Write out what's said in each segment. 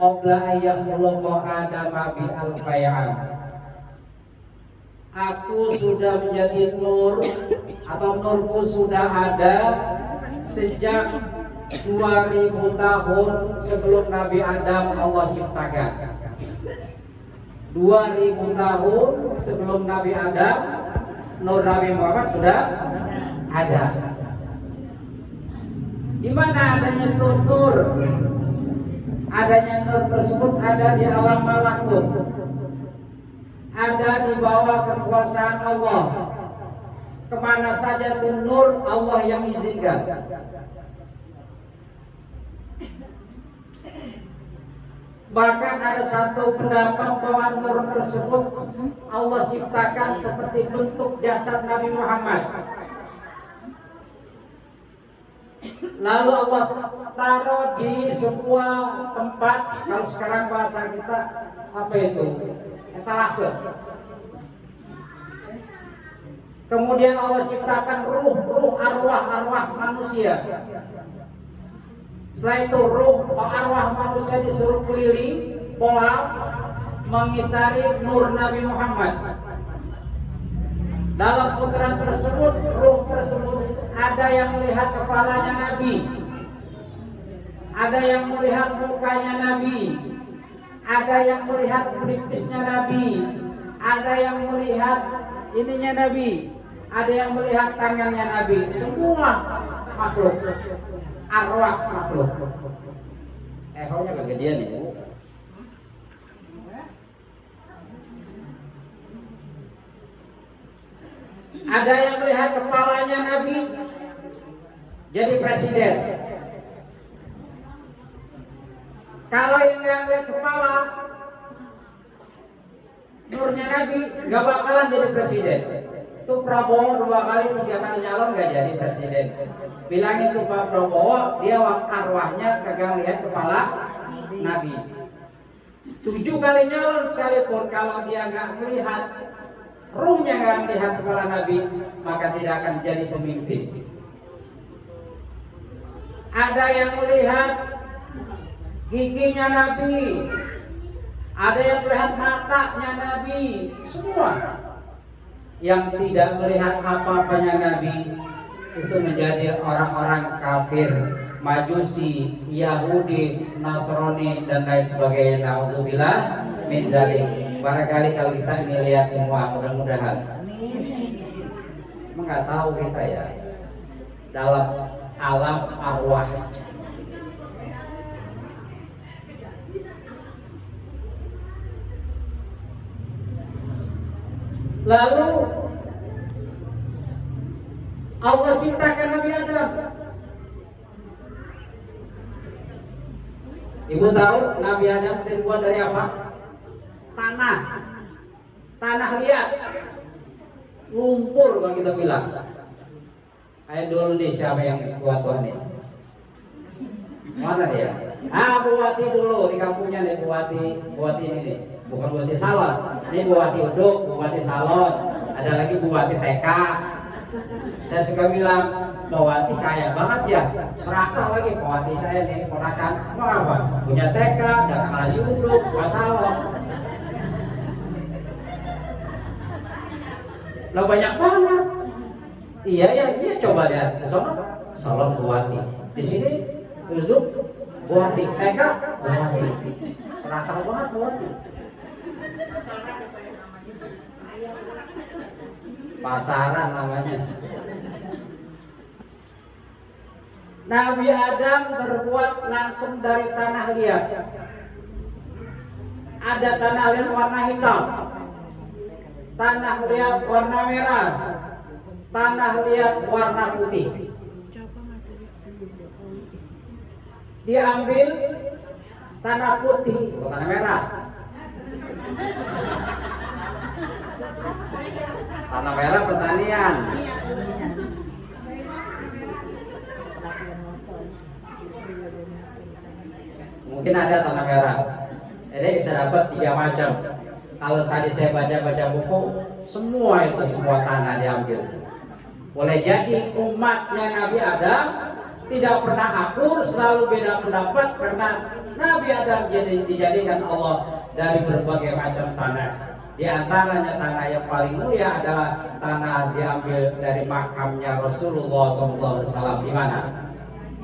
qabla ayakhluqa Adama bi alfayam. Aku sudah menjadi nur atau nurku sudah ada sejak 2000 tahun sebelum Nabi Adam Allah ciptakan. 2000 tahun sebelum Nabi Adam, nur Nabi Muhammad sudah ada. Di mana adanya nur? Adanya nur tersebut ada di alam malakut. Ada di bawah kekuasaan Allah. Kemana saja itu nur Allah yang izinkan. Bahkan ada satu pendapat bahwa nur tersebut Allah ciptakan seperti bentuk jasad Nabi Muhammad. Lalu Allah taruh di sebuah tempat, kalau sekarang bahasa kita apa itu? Etalase. Kemudian Allah ciptakan ruh arwah manusia. Setelah itu ruh arwah manusia disuruh keliling pola mengitari nur Nabi Muhammad. Dalam putaran tersebut, ruh tersebut ada yang melihat kepalanya Nabi, ada yang melihat mukanya Nabi, ada yang melihat pelipisnya Nabi, ada yang melihat ininya Nabi, ada yang melihat tangannya Nabi. Semua makhluk, arwah makhluk. Ekornya kegedean ini. Ada yang melihat kepalanya Nabi jadi presiden. Kalau yang nggak lihat kepala, nurnya Nabi nggak bakalan jadi presiden. Itu Prabowo 2 kali 3 kali nyalon nggak jadi presiden. Bilang itu Pak Prabowo, dia arwahnya kagak lihat kepala Nabi. 7 kali nyalon sekalipun kalau dia nggak melihat, ruhnya nggak melihat kepala Nabi, maka tidak akan jadi pemimpin. Ada yang melihat giginya Nabi, ada yang melihat matanya Nabi. Semua yang tidak melihat apa-apanya Nabi itu menjadi orang-orang kafir, Majusi, Yahudi, Nasrani dan lain sebagainya. Nauzubillah min dzalik. Barangkali kalau kita ini lihat semua, mudah-mudahan. Nggak tahu kita ya, dalam alam arwah. Lalu Allah ciptakan Nabi Adam. Ibu tahu Nabi Adam terbuat dari apa? Tanah liat, lumpur kalau kita bilang. Ayo dulu nih, siapa yang tua-tua nih? Mana dia? Buati dulu di kampungnya nih, Buati ini nih. Bukan Buati salon, ini Buati uduk, Buati salon. Ada lagi Buati TK. Saya suka bilang, Buati kaya banget ya, serakah lagi Buati saya nih, ponakan. Mau apa? Punya TK, dan nasi uduk, buat salon. Lah banyak banget. Iya, coba lihat di sana salon Buati. Di sini uduk Buati, TK Buati. Serakah banget Buati. Pasaran namanya. Nabi Adam terbuat langsung dari tanah liat. Ada tanah liat warna hitam, tanah liat warna merah, tanah liat warna putih. Diambil tanah putih, bukan tanah merah. Tanah merah pertanian. Mungkin ada tanah merah. Jadi bisa dapat 3 macam. Kalau tadi saya baca buku, semua tanah diambil. Boleh jadi umatnya Nabi Adam tidak pernah akur, selalu beda pendapat karena Nabi Adam dijadikan Allah dari berbagai macam tanah. Di antaranya tanah yang paling mulia adalah tanah diambil dari makamnya Rasulullah SAW. Di mana?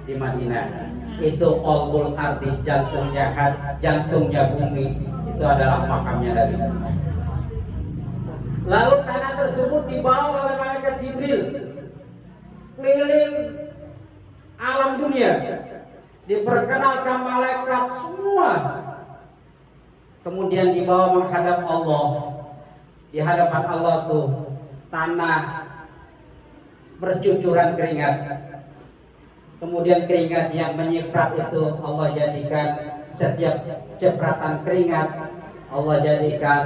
Di Madinah. Itu qalbul ardi, jantungnya bumi. Itu adalah makamnya Nabi. Lalu tanah tersebut dibawa oleh malaikat Jibril keliling alam dunia, diperkenalkan malaikat semua, kemudian dibawa menghadap Allah. Di hadapan Allah tuh tanah bercucuran keringat, kemudian keringat yang menyiprat itu Allah jadikan, setiap cipratan keringat Allah jadikan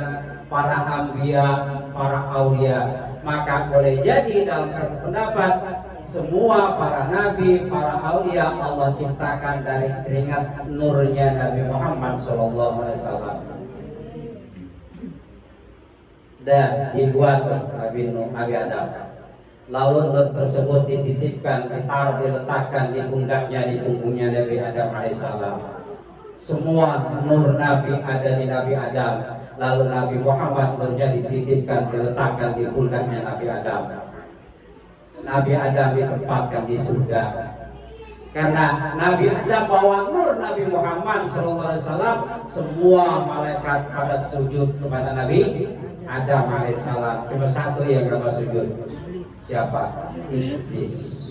para anbiya, para aulia. Maka boleh jadi dalam satu pendapat semua para nabi, para aulia Allah ciptakan dari keringat nurnya Nabi Muhammad SAW. Dan dibuat Nabi Adam. Lalu nur tersebut dititipkan, ditaruh, diletakkan di pundaknya, di punggungnya Nabi Adam alaihissalam. Semua nur Nabi ada di Nabi Adam. Lalu Nabi Muhammad menjadi dititipkan, diletakkan di pundaknya Nabi Adam. Nabi Adam ditempatkan di surga. Karena Nabi Adam bawa nur Nabi Muhammad SAW, semua malaikat pada sujud kepada Nabi Adam alaihissalam. Cuma satu yang gak sujud. Siapa? Iblis.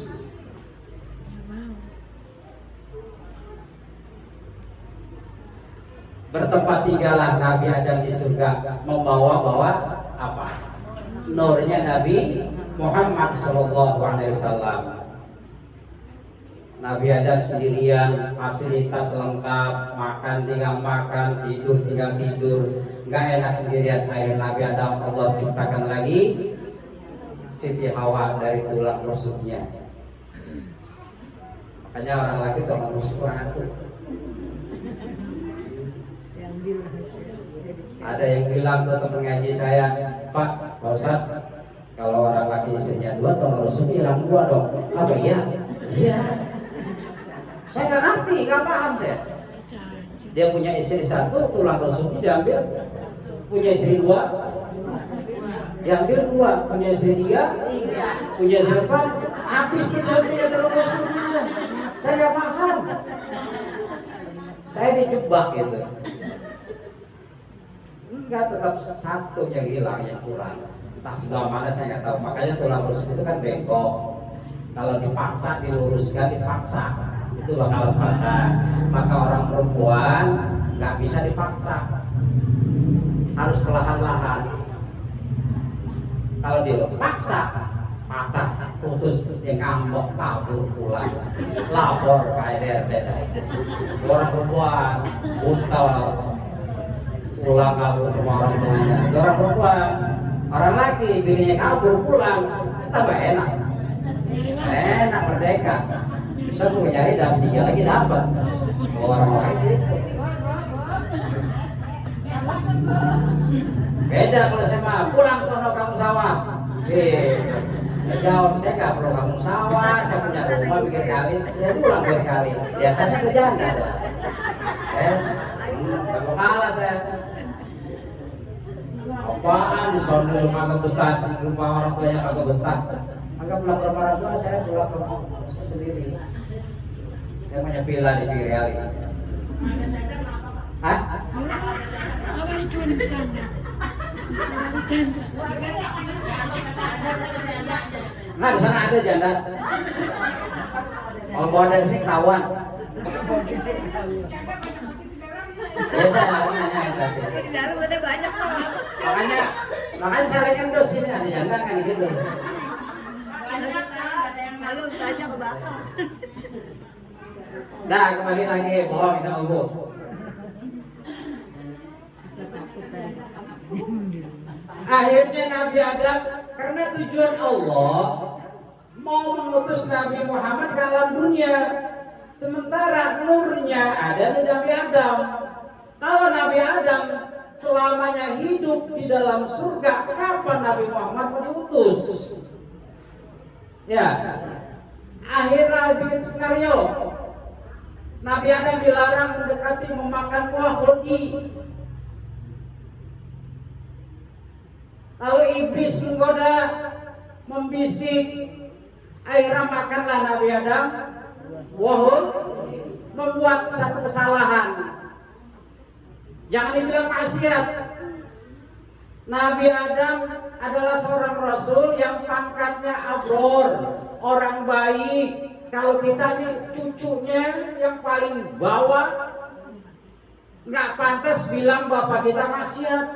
Bertempat tinggallah Nabi Adam di surga, membawa apa? Nurnya Nabi Muhammad SAW. Nabi Adam sendirian, fasilitas lengkap, makan tinggal makan, tidur tinggal tidur, nggak enak sendirian. Akhirnya Nabi Adam Allah ciptakan lagi Siti Hawa dari tulang rusuknya. Makanya orang laki tulang rusuk orang itu. Ada yang bilang tuh teman ngaji saya, Pak Ustaz, kalau orang laki istrinya 2, tulang rusuknya hilang 2 dong. Apa iya? Iya. Saya nggak ngerti, nggak paham saya. Dia punya istri 1, tulang rusuknya diambil. Punya istri 2, diambil 2. Punya istri 3, punya istri 4, habis kita punya tulang rusuknya. Saya nggak paham. Saya dijebak gitu. Enggak, tetap satu yang hilang, yang kurang. Entah sebelah mana saya nggak tahu. Makanya tulang rusuk itu kan bengkok. Kalau dipaksa, diluruskan, dipaksa, itu bakal patah. Maka orang perempuan nggak bisa dipaksa, harus perlahan-lahan. Kalau dipaksa, patah, putus, dia ngambek, kabur pulang, lapor ke RT. Orang perempuan buntal, pulang kabur ke orang tuanya. Orang perempuan, orang laki bininya kabur pulang, tambah enak, enak merdeka. Bisa tuh nyari dapat 3 lagi dapat. Orang lain gitu. Beda kalau saya mah pulang sono kamu sawah. Jawab saya nggak perlu kamu sawah, saya punya rumah pikir kali, saya pulang berkali. Di atasnya kerjaan nggak ada. Nggak kalah saya. Apaan sono rumah kebetulan, rumah orang tuanya agak betah. Agak pulang ke rumah orang tua, saya pulang ke rumah sendiri. Saya punya villa di pinggir kali. Hah? Awal itu bercanda. Nah, di sana ada janda. Kalau bawa dari sini ketahuan. Biasa nanya tadi. Di dalam ada banyak orang. Makanya saya lihat tuh sini ada janda kan gitu. Lalu tanya ke belakang. Nah, kembali lagi bohong kita umum. Akhirnya Nabi Adam, karena tujuan Allah mau mengutus Nabi Muhammad ke alam dunia, sementara nurnya ada di Nabi Adam. Kalau Nabi Adam selamanya hidup di dalam surga, kapan Nabi Muhammad mau diutus? Ya, akhirnya bikin skenario. Nabi Adam dilarang mendekati memakan buah khuldi. Lalu iblis menggoda, membisik, akhirnya makanlah Nabi Adam buah khuldi, membuat satu kesalahan. Jangan dibilang maksiat. Nabi Adam adalah seorang rasul yang pangkatnya abror, orang baik. Kalau kita nih cucunya yang paling bawah, nggak pantas bilang bapak kita maksiat.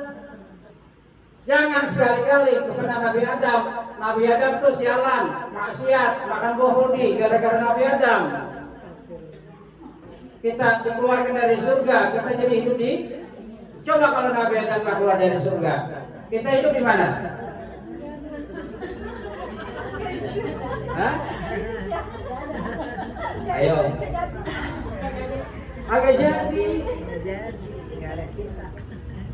Jangan sekali-kali kepada Nabi Adam. Nabi Adam tuh sialan, maksiat, makan buah khuldi gara-gara Nabi Adam. Kita dikeluarkan dari surga, kita jadi hidup di. Coba kalau Nabi Adam nggak keluar dari surga, kita hidup di mana? Hah? Ayo. Agak jadi.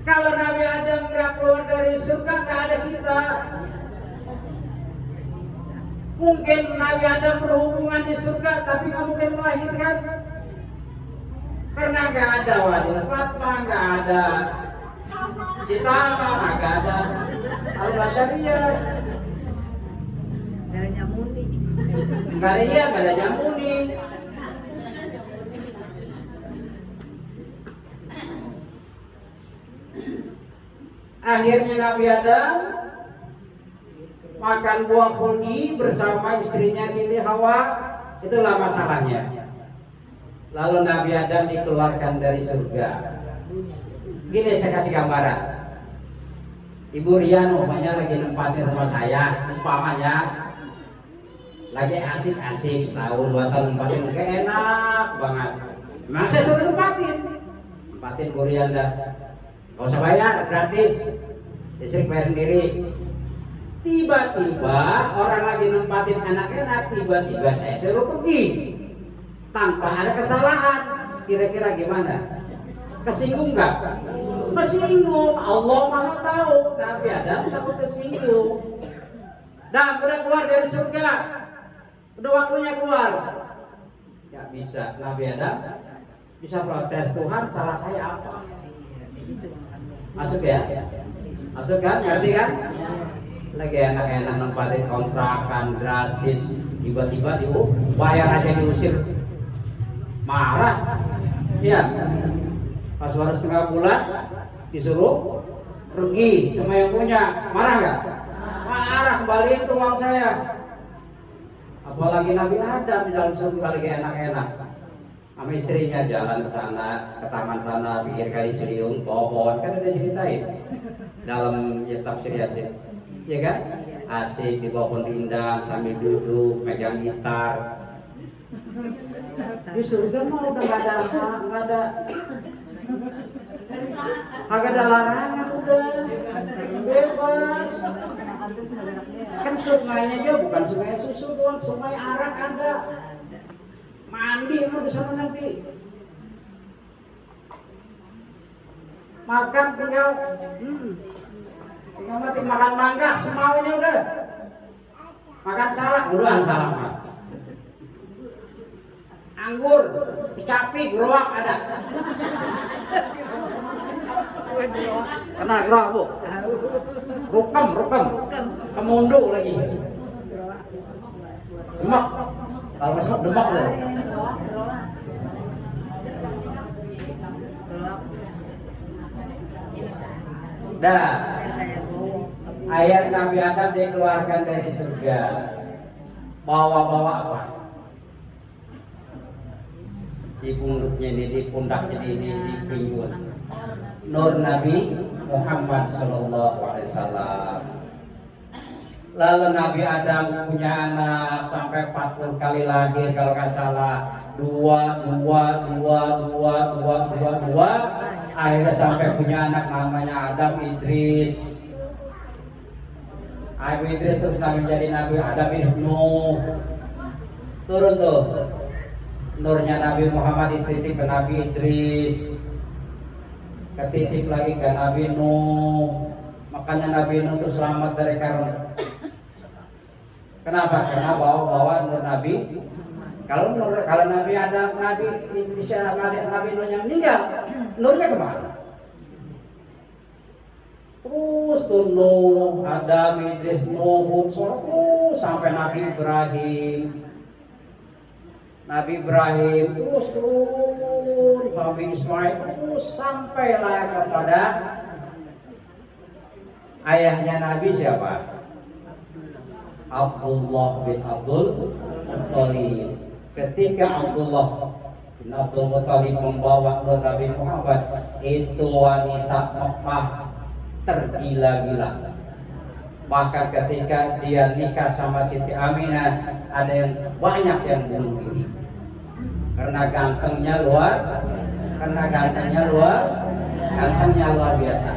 Kalau Nabi Adam nggak keluar dari surga, nggak ada kita. Mungkin Nabi Adam berhubungan di surga, tapi nggak mungkin melahirkan. Karena nggak ada Wadil Fatma, nggak ada Citama, nggak ada Al-Basyariyah, Nggak ada nyamuni. nggak ada Nyamuni. Akhirnya Nabi Adam makan buah khuldi bersama istrinya Siti Hawa. Itulah masalahnya. Lalu Nabi Adam dikeluarkan dari surga. Gini saya kasih gambaran. Ibu Rian umpamanya lagi nempatin rumah saya, umpamanya lagi asik-asik setahun 2 tahun nempatin, kayak enak banget. Memang saya suruh nempatin Bu Rian dah. Gak usah bayar, gratis. Istri bayar sendiri. Tiba-tiba orang lagi nempatin anak enak, tiba-tiba saya suruh pergi tanpa ada kesalahan. Kira-kira gimana? Kesinggung nggak? Kesinggung. Allah Maha tahu. Nabi Adam takut kesinggung. Dah, udah keluar dari surga. Udah waktunya keluar. Gak bisa. Nabi Adam bisa protes, Tuhan salah saya apa? Masuk ya? Masuk kan? Ngerti kan? Lagi enak-enak nempatin kontrakan gratis, tiba-tiba bayar aja diusir. Marah. Ya. Pas baru setengah bulan disuruh pergi sama yang punya. Marah nggak? Marah, kembaliin tuh uang saya. Apalagi Nabi Adam di dalam surga lagi enak-enak. Sama istrinya jalan ke sana, ke taman sana, pikir kali serius, pohon kan udah ceritain dalam tafsir Yasin, ya kan? Asik di bawah pohon rindang sambil duduk, megang gitar. Di surga mah udah nggak ada larangan, udah bebas. Kan sungainya juga bukan sungai susu doang, sungai arak ada. Mandi lu di sana nanti. Makan tinggal mati makan mangga semaunya udah. Makan salak, udah salak mah. Anggur, kecapi, geroak ada. Kena geroak bu? Rukem, kemundu lagi. Semak, kalau semak demak deh. Dah, ayat Nabi Adam dikeluarkan dari surga. Bawa-bawa apa? Di pundaknya ini, di pundaknya ini, di pinggul. Nur Nabi Muhammad Sallallahu Alaihi Wasallam. Lalu Nabi Adam punya anak sampai 40 kali lahir kalau nggak salah. Dua. Akhirnya sampai punya anak namanya Adam Idris. Adam Idris terus Nabi jadi Nabi Adam Nuh. Turun tuh. Nurnya Nabi Muhammad dititip ke Nabi Idris, ketitip lagi ke Nabi Nuh. Makanya Nabi Nuh itu selamat dari karun. Kenapa? Karena bawa nur Nabi Kalau Nabi Adam, Nabi Isa, Nabi Nuh yang meninggal, nurnya kemana? Terus tuh Nuh, Adam, Idris, Nuh, Hud, terus sampai Nabi Ibrahim. Nabi Ibrahim terus turun sampai Ismail, terus sampailah kepada ayahnya Nabi siapa? Abdullah bin Abdul Muttalib. Ketika Abdullah bin Abdul Muttalib membawa Nabi Muhammad, itu wanita Mekah tergila-gila. Maka ketika dia nikah sama Siti Aminah, ada yang banyak yang bunuh diri karena gantengnya luar biasa.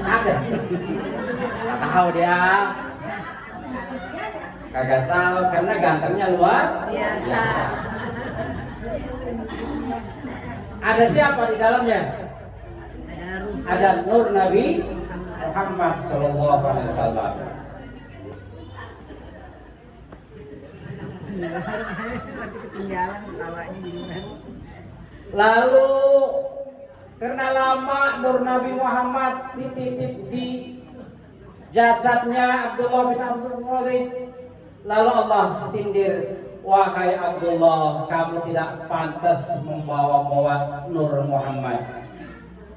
Ada nggak tahu dia, kagak tahu karena gantengnya luar biasa. Ada siapa di dalamnya? Ada nur Nabi Muhammad Sallallahu Alaihi Wasallam. Masih ketinggalan tawanya di luar. Lalu karena lama nur Nabi Muhammad dititip di jasadnya Abdullah bin Abdul Muttalib, lalu Allah sindir, wahai Abdullah, kamu tidak pantas membawa-bawa nur Muhammad.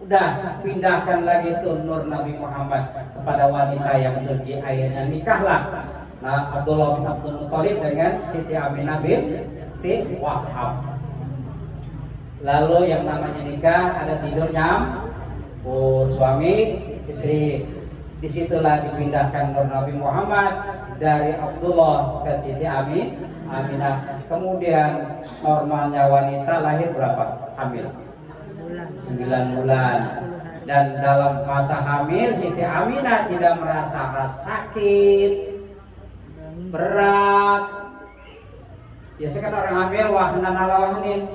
Udah pindahkan lagi tuh nur Nabi Muhammad kepada wanita yang suci. Akhirnya nikahlah Abdullah bin Abdul Muttalib dengan Siti Aminah binti Wahab. Lalu yang namanya nikah ada tidur nyampur suami istri. Disitulah dipindahkan nur Nabi Muhammad dari Abdullah ke Siti Aminah. Kemudian normalnya wanita lahir berapa? Hamil 9 bulan. Dan dalam masa hamil Siti Aminah tidak merasa sakit, berat. Biasanya kan orang hamil wahnan ala wahnin,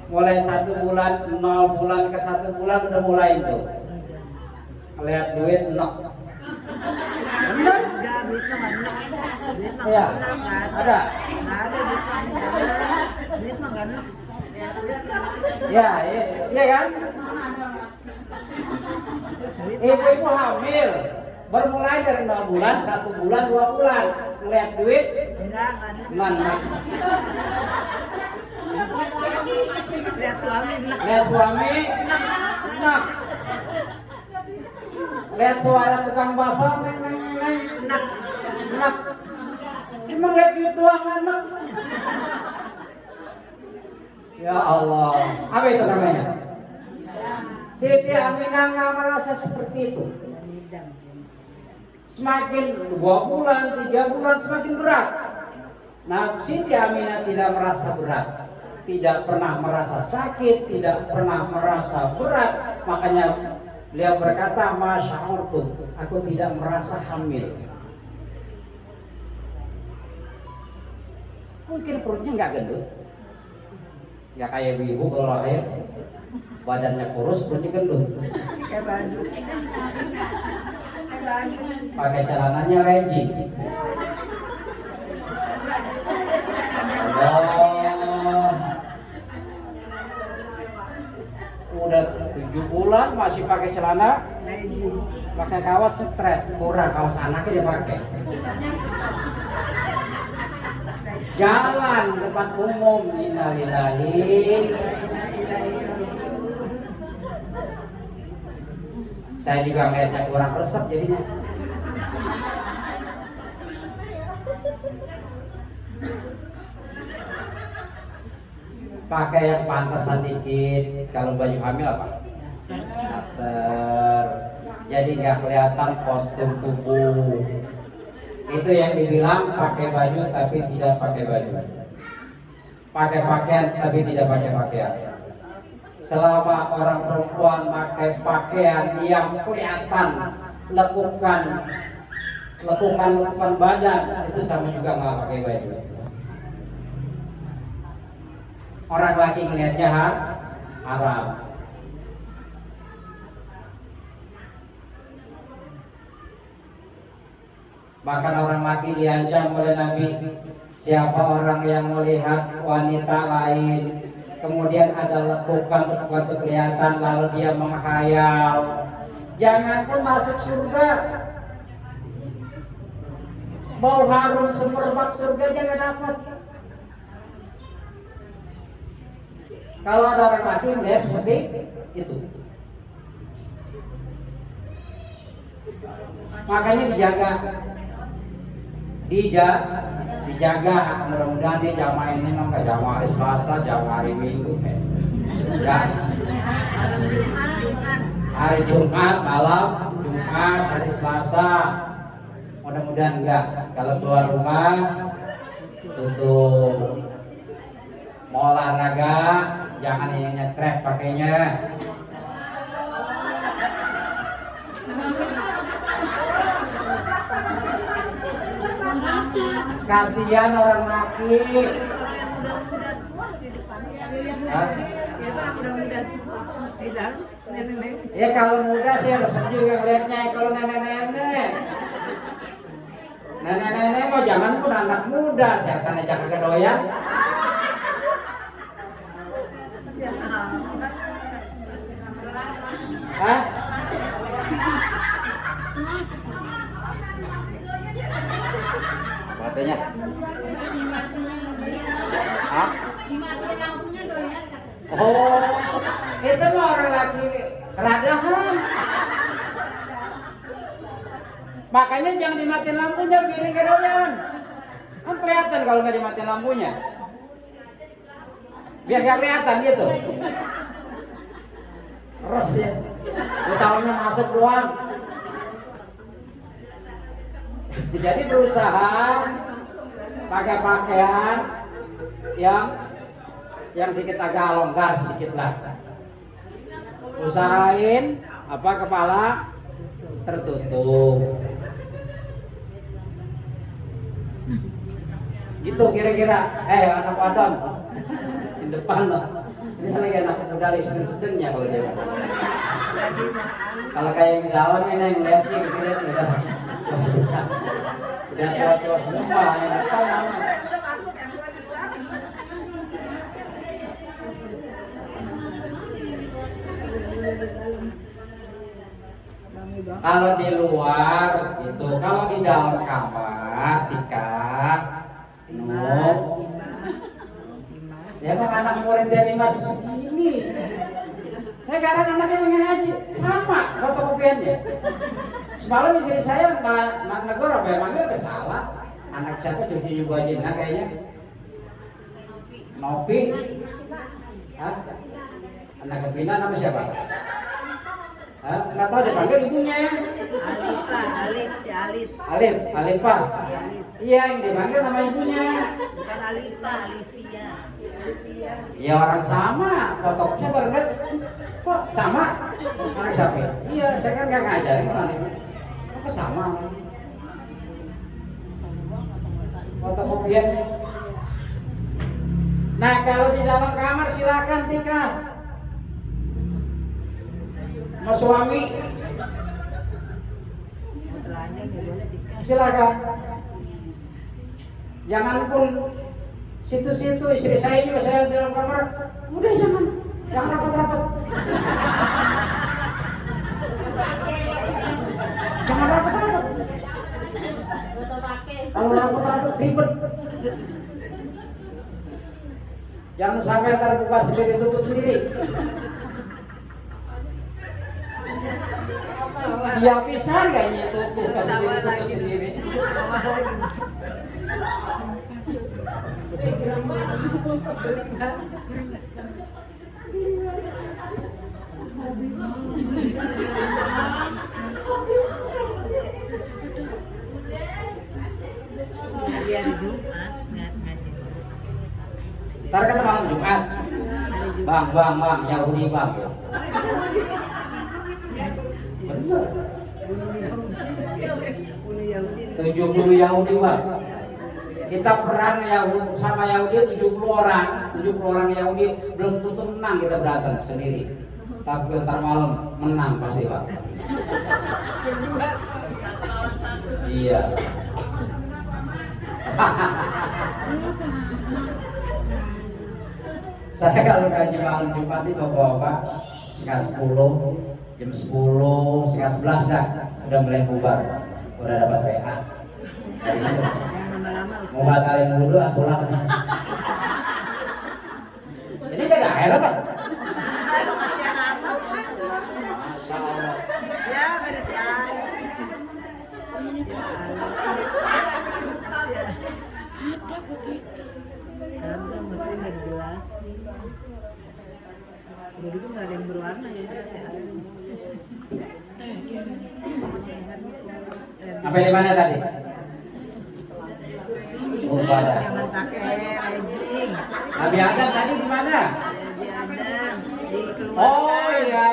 mulai 1 bulan, 0 bulan ke 1 bulan udah mulai itu lihat duit enak. Benar? Enggak, duit mah enggak enak. Duit mah Iya. enggak Ada? Enggak ada duit mah enggak enak. Duit mah enggak enak. Ya, iya kan? Ibu-ibu hamil bermulai dari 0 bulan, 1 bulan, 2 bulan melihat duit Enggak enak. mana? Lihat suami enak. Lihat suami enak. Lihat suara tukang bakso enak. Enak. Emang lihat duit doang enak. Ya Allah, apa itu namanya? Siti Aminah nggak merasa seperti itu. Semakin 2 bulan, 3 bulan semakin berat. Nah, Siti Aminah tidak merasa berat, tidak pernah merasa sakit, tidak pernah merasa berat. Makanya beliau berkata, masya'urtu, aku tidak merasa hamil. Mungkin perutnya nggak gendut, ya kayak ibu kalau lahir badannya kurus, perutnya gendut. Kayak Bandung. Pakai celananya legging. Udah 7 bulan masih pakai celana, pakai kaos stretch, kurang kaos anaknya dia pakai. Jalan depan umum, innalillahi. Saya juga ngeliatnya kurang resep jadinya. Pakai yang pantasan dikit. Kalau baju hamil apa? Daster. Jadi nggak kelihatan postur tubuh. Itu yang dibilang pakai baju tapi tidak pakai baju. Pakai pakaian tapi tidak pakai pakaian. Selama orang perempuan pakai pakaian yang kelihatan lekukan badan, itu sama juga nggak pakai baju. Orang laki ngelihatnya haram. Bahkan orang laki diancam oleh Nabi, siapa orang yang melihat wanita lain kemudian ada lekukan kelihatan lalu dia menghayal, jangan pun masuk surga. Mau harum semerbak surga jangan dapat. Kalau ada orang mati melihat seperti itu, makanya dijaga. Mudah-mudahan di jamaah ini nggak jamaah hari Selasa, jamaah hari Minggu, enggak. Hari Jumat malam, Jumat hari Selasa, mudah-mudahan enggak. Kalau keluar rumah tutup. Mau olahraga jangan yang nyetret pakainya. Kasihan orang laki. Orang yang muda-muda semua di depan. Hah? Ya orang muda-muda semua di dalam. Nenek. Ya kalau muda sih resep juga ngeliatnya. Kalau nenek-nenek mah jangan pun anak muda, setan aja kagak doyan. Hah? Katanya. Hah? Oh, itu mah orang laki keradahan. Makanya jangan dimatiin lampunya, piring kedoyan. Kan kelihatan kalau nggak dimatiin lampunya. Biar nggak kelihatan gitu. Res ya. Lu tahunya masuk doang. Jadi berusaha pakai pakaian yang sedikit agak longgar sedikit lah. Usahain kepala tertutup. Gitu kira-kira. Anak Adam di depan loh. Ini lagi anak muda sedeng-sedengnya kalau dia. Kalau kayak yang di dalam ini yang lihatnya kita udah tua-tua semua yang depan lama. Kalau di luar itu, kalau di dalam kamar tikat, ya emang anak murid dari masih segini. Sekarang anaknya yang ngaji sama fotokopiannya. Semalam istri saya nggak negor apa emangnya udah salah. Anak siapa cucu ibu aja kayaknya. Nopi. Hah? Anak kepina nama siapa? Hah? Nggak tahu dia panggil ibunya ya. Alifah. Iya yang dipanggil nama ibunya. Bukan Alifah, Alivia. Ya orang sama, fotonya baru lihat kok sama. Anak siapa? Iya, saya kan nggak ngajarin nanti. Kok sama? Fotokopiannya. Nah kalau di dalam kamar silakan tikar. Mau suami silakan. Jangan pun situ-situ istri saya juga saya di dalam kamar. Udah jangan rapat-rapat. Jangan rapat-rapat. Kalau rapat-rapat ribet. Jangan sampai terbuka sendiri tutup sendiri. Ya pisah kayaknya tutup sendiri. Biar Jumat ngaji. Ntar kan malam Jumat. Bang, Yahudi bang. Bener. 70 Yahudi bang. Kita perang Yahudi sama Yahudi 70 orang Yahudi belum tentu menang, kita berantem sendiri. Tapi ntar malam menang pasti pak. Iya. Saya kalau ngaji malam Jumat itu bapak setengah 10, jam 10, setengah 11 dah udah mulai bubar, udah dapat WA. Jadi mau batalin wudhu atau lah. Jadi gak air apa? Masya Allah. Ya beres air. Ada begitu. Ada mesti nggak dijelasin. Jadi itu nggak ada yang berwarna ya Ustaz ya. Sampai di mana tadi? Pada. Jangan pakai legging. Nabi Adam tadi di mana? Nabi Adam di keluarga. Oh iya.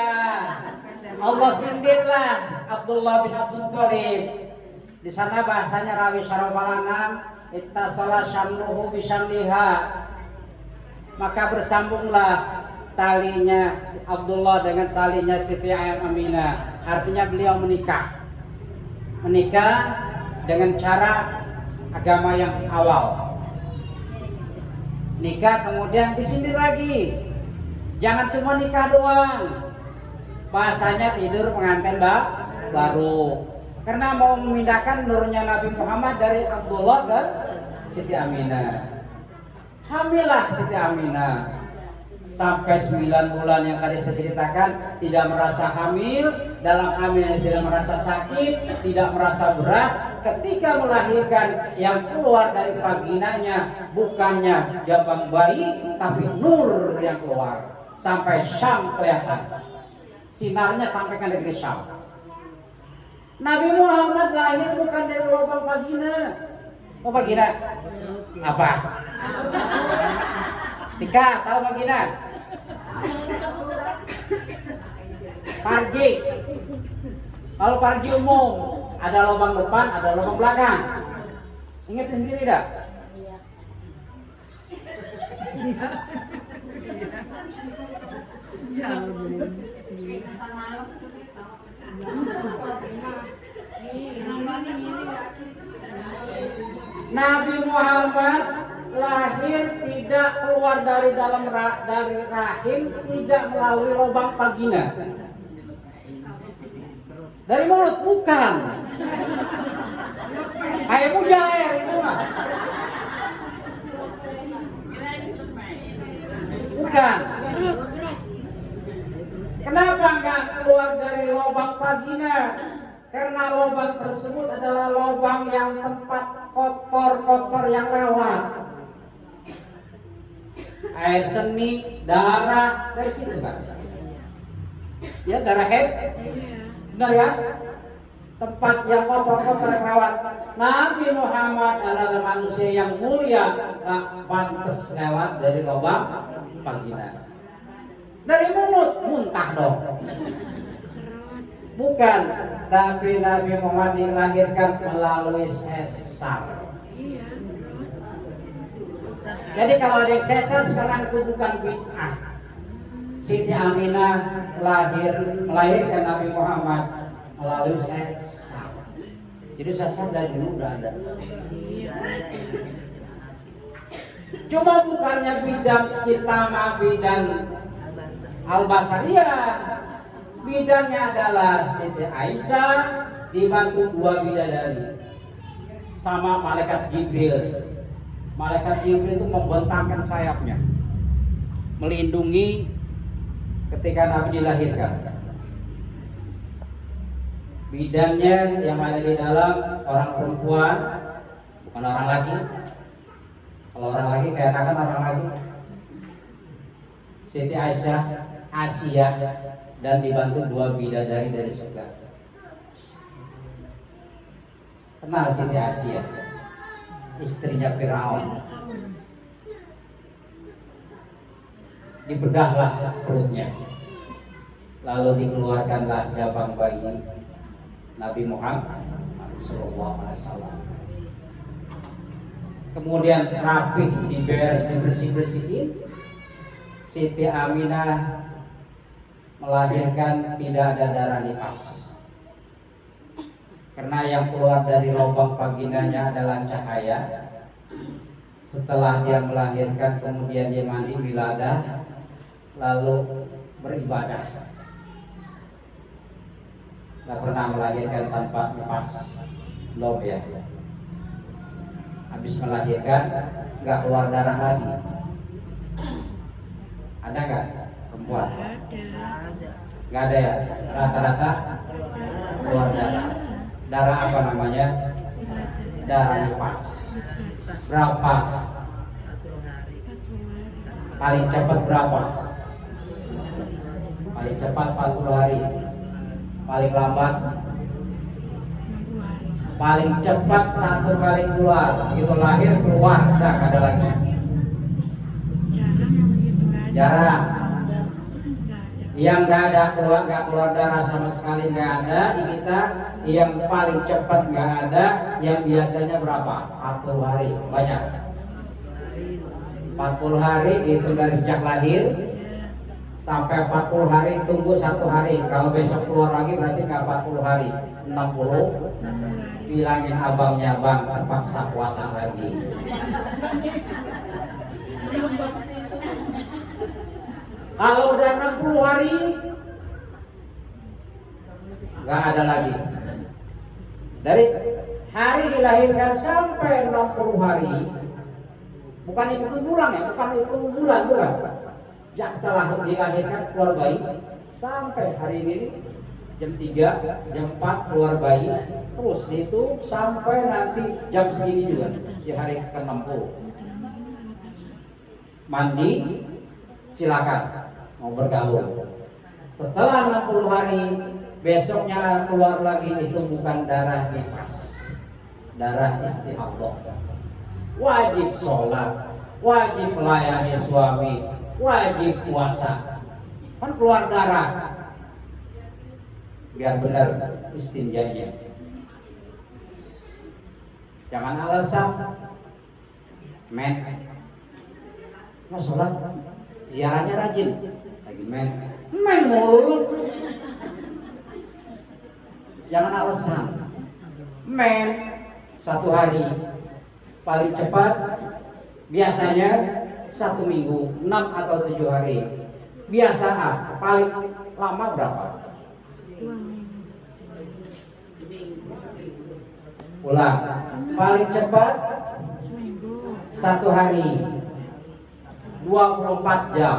Allah sindirlah Abdullah bin Abdul Thalib. Di sana bahasanya rawi syarafalanam ittasala syamluhu bisyamliha. Maka bersambunglah talinya Abdullah dengan talinya Siti Aminah. Artinya beliau menikah. Menikah dengan cara agama yang awal. Nikah kemudian disindir lagi. Jangan cuma nikah doang. Bahasanya tidur pengantin baru. Karena mau memindahkan nurnya Nabi Muhammad dari Abdullah ke Siti Aminah. Hamillah Siti Aminah. Sampai 9 bulan yang tadi saya ceritakan, tidak merasa hamil, dalam hamil tidak merasa sakit, tidak merasa berat. Ketika melahirkan, yang keluar dari vaginanya bukannya jabang bayi, tapi nur yang keluar. Sampai Syam kelihatan. Sinarnya sampai ke negeri Syam. Nabi Muhammad lahir bukan dari lubang vagina. Oh vagina? Apa? Tika, tahu vagina? Parji. Kalau parji umum, ada lubang depan, ada lubang belakang. Ingat sendiri dah. Nabi Muhammad lahir tidak keluar dari dari rahim, tidak melalui lubang vagina. Dari mulut bukan. Kayak mujair itu mah. Bukan. Kenapa enggak keluar dari lubang vagina? Karena lubang tersebut adalah lubang yang tempat kotor-kotor yang lewat. Air seni, darah, dari situ kan? Ya darah head, benar ya? Tempat yang kotor-kotor yang lewat. Nabi Muhammad adalah manusia yang mulia, tak pantas lewat dari lubang vagina. Dari mulut, muntah dong. Bukan, tapi Nabi Muhammad dilahirkan melalui sesar. Jadi kalau ada yang sesar sekarang itu bukan bid'ah. Siti Aminah melahirkan Nabi Muhammad melalui sesar. Jadi sesar dari dulu udah ada. Cuma bukannya bidan kita mah bidan Al-Basariyah. Bidannya adalah Siti Aisyah dibantu 2 bidadari sama malaikat Jibril. Malaikat Jibril itu membentangkan sayapnya melindungi ketika Nabi dilahirkan. Bidannya yang ada di dalam orang perempuan, bukan orang laki. Kalau orang laki kayak katakan orang laki. Siti Aisyah, Asia, dan dibantu 2 bidadari dari surga. Kenal Siti Asia, istrinya Firaun. Dibedahlah perutnya, lalu dikeluarkanlah jabang bayi Nabi Muhammad SAW. Kemudian rapih, diberes, dibersih-bersihin. Siti Aminah melahirkan tidak ada darah nifas. Karena yang keluar dari lubang vaginanya adalah cahaya. Setelah dia melahirkan, kemudian dia mandi wiladah, lalu beribadah. Gak pernah melahirkan tanpa lepas lob ya. Habis melahirkan gak keluar darah lagi. Ada gak perempuan? Gak ada ya. Rata-rata keluar darah. Darah apa namanya? Darah nifas. Berapa? Paling cepat berapa? Paling cepat 40 hari. Paling lambat? Paling cepat 1 kali keluar. Begitu lahir keluar, dah gak ada lagi. Jarang. Yang gak ada gak keluar darah sama sekali gak ada di kita. Yang paling cepat gak ada. Yang biasanya berapa? 40 hari. Banyak. 40 hari dihitung dari sejak lahir sampai 40 hari, tunggu 1 hari. Kalau besok keluar lagi berarti gak 40 hari, 60. Bilangin abangnya, bang terpaksa puasa lagi. Kalau udah 60 hari gak ada lagi. Dari hari dilahirkan sampai 60 hari, bukan itu bulan ya, bukan itu bulan. Ya setelah dilahirkan keluar bayi sampai hari ini jam 3, jam 4 keluar bayi, terus itu sampai nanti jam segini juga di hari ke-60. Mandi silakan mau bergaul. Setelah 60 hari besoknya keluar lagi, itu bukan darah nifas, darah istihadah. Wajib sholat, wajib melayani suami, wajib puasa. Kan keluar darah, biar benar istinjanya. Jangan alasan men nggak sholat, ziarahnya rajin, lagi men mulu. Jangan alasan men 1 hari, paling cepat biasanya 1 minggu, 6 atau 7 hari. Biasa paling lama berapa? Ulang. Paling cepat 1 hari, 24 jam.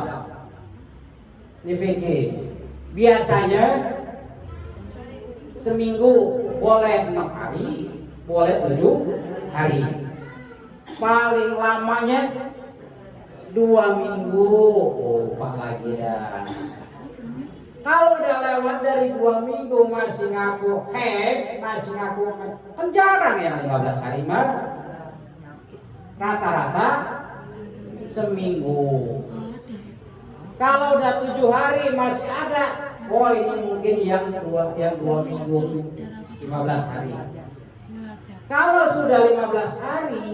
Ini fikih. Biasanya seminggu boleh 6 hari, boleh 7 hari. Paling lamanya 2 minggu. Oh, lupa lagi ya. Kalau udah lewat dari 2 minggu masih ngaku masih ngaku, kan jarang ya 15 hari mah. Rata-rata seminggu. Kalau udah 7 hari masih ada, oh ini mungkin yang 2 minggu 15 hari. Kalau sudah 15 hari,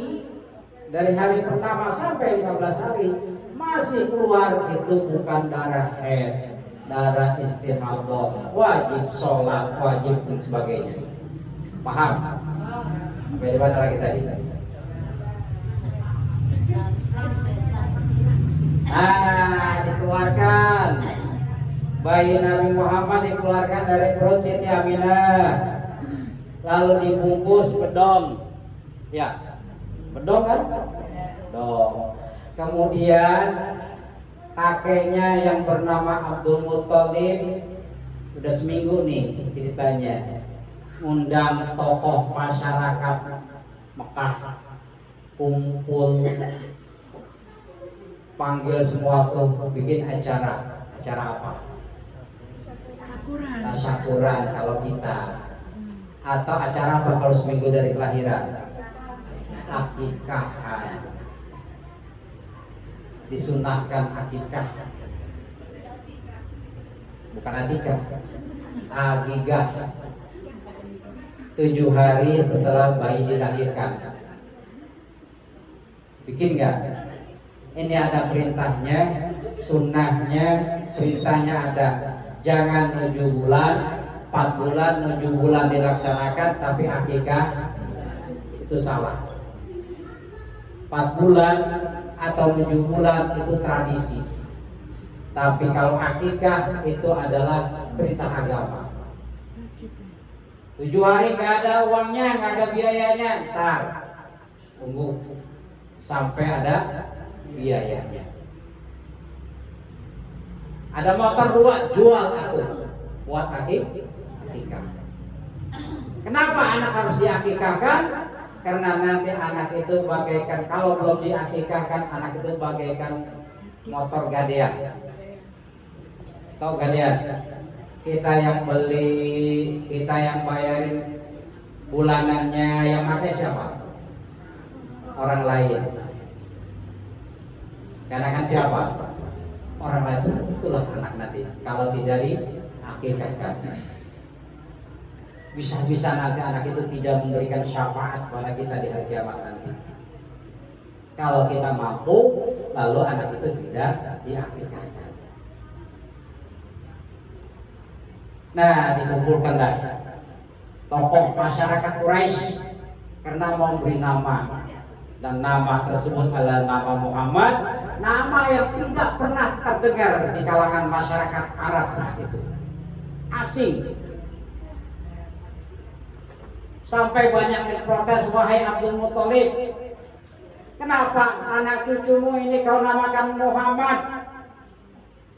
dari hari pertama sampai 15 hari masih keluar, itu bukan darah haid, darah istihadah, wajib sholat, wajib dan sebagainya. Paham? Sampai di mana lagi tadi? Dikeluarkan bayi Nabi Muhammad, dikeluarkan dari perut Siti Aminah, lalu dibungkus bedong, ya bedong kan? Bedong. Kemudian kakeknya yang bernama Abdul Muthalib, udah seminggu nih ceritanya, undang tokoh masyarakat Mekah kumpul, panggil semua tuh bikin acara apa? Tasyakuran kalau kita, atau acara apa kalau seminggu dari kelahiran? Akikahan. Disunahkan akikah, bukan akikah, akikah. 7 hari setelah bayi dilahirkan. Bikin nggak? Ini ada perintahnya, sunnahnya, perintahnya ada. Jangan 7 bulan, 4 bulan, 7 bulan dilaksanakan, tapi akikah itu salah. 4 bulan atau 7 bulan itu tradisi. Tapi kalau akikah itu adalah perintah agama. 7 hari nggak ada uangnya, nggak ada biayanya, ntar tunggu sampai ada biayanya. Ada motor 2, jual aku buat akikah. Kenapa anak harus diakikahkan? Karena nanti anak itu bagaikan, kalau belum diakikahkan, anak itu bagaikan motor gadean. Tahu gadean? Kita yang beli, kita yang bayarin bulanannya, yang pakai siapa? Orang lain. Karena kan siapa? Orang lain. Itulah anak nanti kalau tidak diakikahkan. Bisa-bisa nanti anak itu tidak memberikan syafaat pada kita di hari kiamat nanti. Kalau kita mampu, lalu anak itu tidak diakikahkan. Nah, dikumpulkanlah tokoh masyarakat Quraisy karena mau beri nama, dan nama tersebut adalah nama Muhammad, nama yang tidak pernah terdengar di kalangan masyarakat Arab saat itu, asing. Sampai banyak yang protes, wahai Abdul Muthalib, kenapa anak cucumu ini kau namakan Muhammad?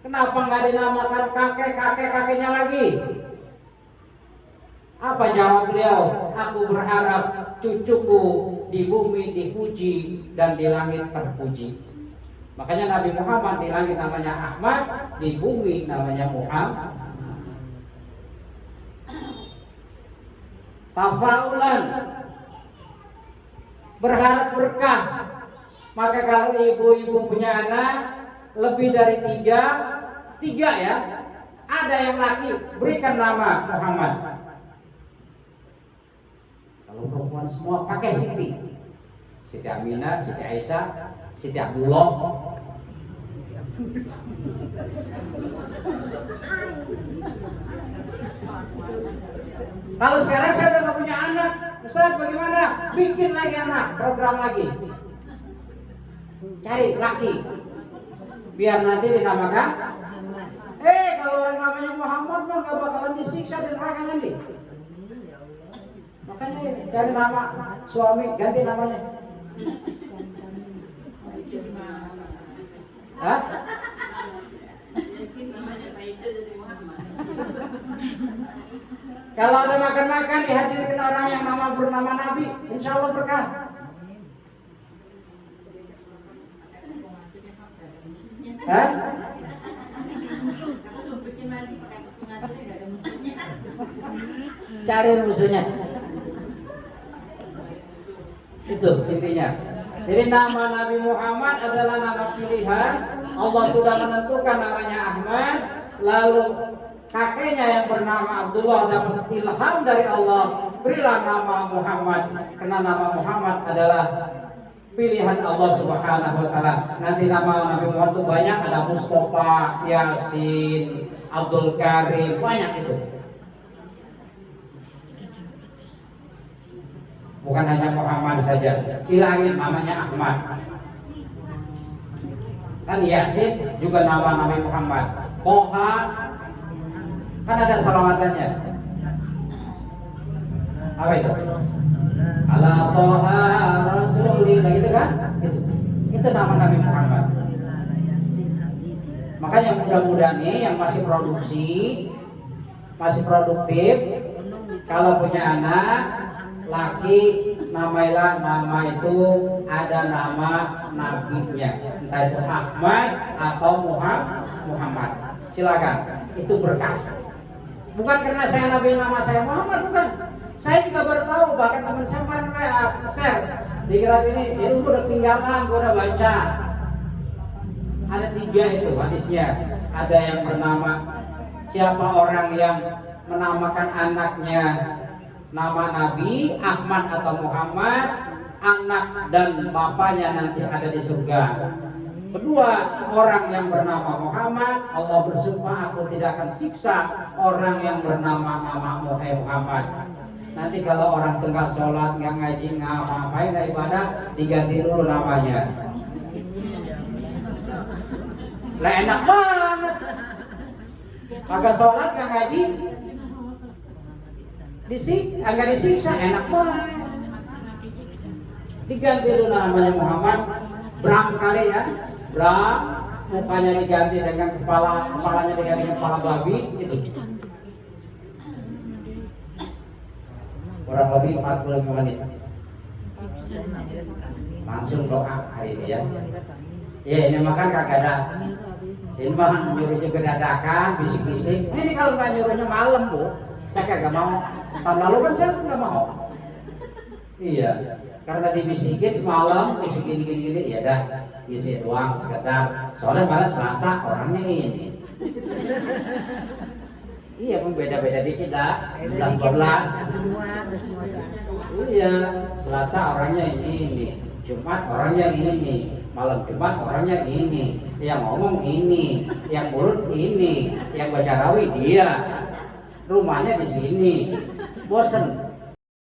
Kenapa nggak dinamakan kakek-kakeknya lagi? Apa jawab beliau? Aku berharap cucuku di bumi dipuji dan di langit terpuji. Makanya Nabi Muhammad di langit namanya Ahmad, di bumi namanya Muhammad. Tafaulan, berharap berkah. Maka kalau ibu-ibu punya anak lebih dari 3 ya, ada yang laki, berikan nama Muhammad. Kalau perempuan semua pakai Siti, Siti Aminah, Siti Aisyah, Siti Abdullah. Kalau sekarang saya udah gak punya anak, Ustaz bagaimana? Bikin lagi anak, program lagi. Cari laki, biar nanti dinamakan. Kalau orang namanya Muhammad mah gak bakalan disiksa di neraka nanti. Makanya dari nama suami ganti namanya. Hah? Kalau ada makan-makan dihadirkan orang yang bernama Nabi, insya Allah berkah. Hah? Cari musuhnya. Itu intinya. Jadi nama Nabi Muhammad adalah nama pilihan. Allah sudah menentukan namanya Ahmad. Lalu kakeknya yang bernama Abdullah dapat ilham dari Allah, berilah nama Muhammad. Karena nama Muhammad adalah pilihan Allah Subhanahu wa taala. Nanti nama Nabi Muhammad itu banyak, ada Mustafa, Yasin, Abdul Karim, banyak itu. Bukan hanya Muhammad saja, hilangin namanya Ahmad. Kan Yasin juga nama Nabi Muhammad. Toha kan ada salawatannya. Apa itu? Ala Toha Rasulillah, gitu kan? Itu nama Nabi Muhammad. Makanya mudah-mudahan nih yang masih produksi, masih produktif, kalau punya anak laki, namailah nama itu ada nama nabinya, entah itu Ahmad atau Muhammad. Silakan, itu berkah. Bukan karena saya nabi nama saya Muhammad, bukan. Saya juga baru tahu, bahkan teman saya kemarin share di grab ini, itu udah tinggalan, gue udah baca. Ada 3 itu hadisnya. Ada yang bernama, siapa orang yang menamakan anaknya nama Nabi, Ahmad atau Muhammad, anak dan bapaknya nanti ada di surga. Kedua, orang yang bernama Muhammad, Allah bersumpah aku tidak akan siksa orang yang bernama namamu Muhammad. Nanti kalau orang tengah sholat, nggak ngaji, nggak apa-apain, nggak ibadah, diganti dulu namanya. Lah enak banget. Kagak sholat, nggak ngaji, agak disiksa, enak banget. Diganti dulu namanya Muhammad, Bram kali ya, Bram, mukanya diganti dengan kepalanya diganti dengan kepala babi, itu. Kurang lebih 45 menit. Langsung doa hari ini ya. Ya ini makan kagak ada. Ini mah nyuruh juga dadakan, bisik-bisik. Ini kalau nggak nyuruhnya malam bu, saya kagak mau. Tahun lalu kan saya nggak mau. Iya, karena dibisikin semalam, bisik gini, ya dah, isi doang sekedar. Soalnya malah Selasa orangnya ini. Iya, pun beda-beda dikit dah. 11-12. Iya, Selasa orangnya ini, Jumat orangnya ini, malam Jumat orangnya ini, yang ngomong ini, yang mulut ini, yang baca rawi dia, rumahnya di sini. Bosen.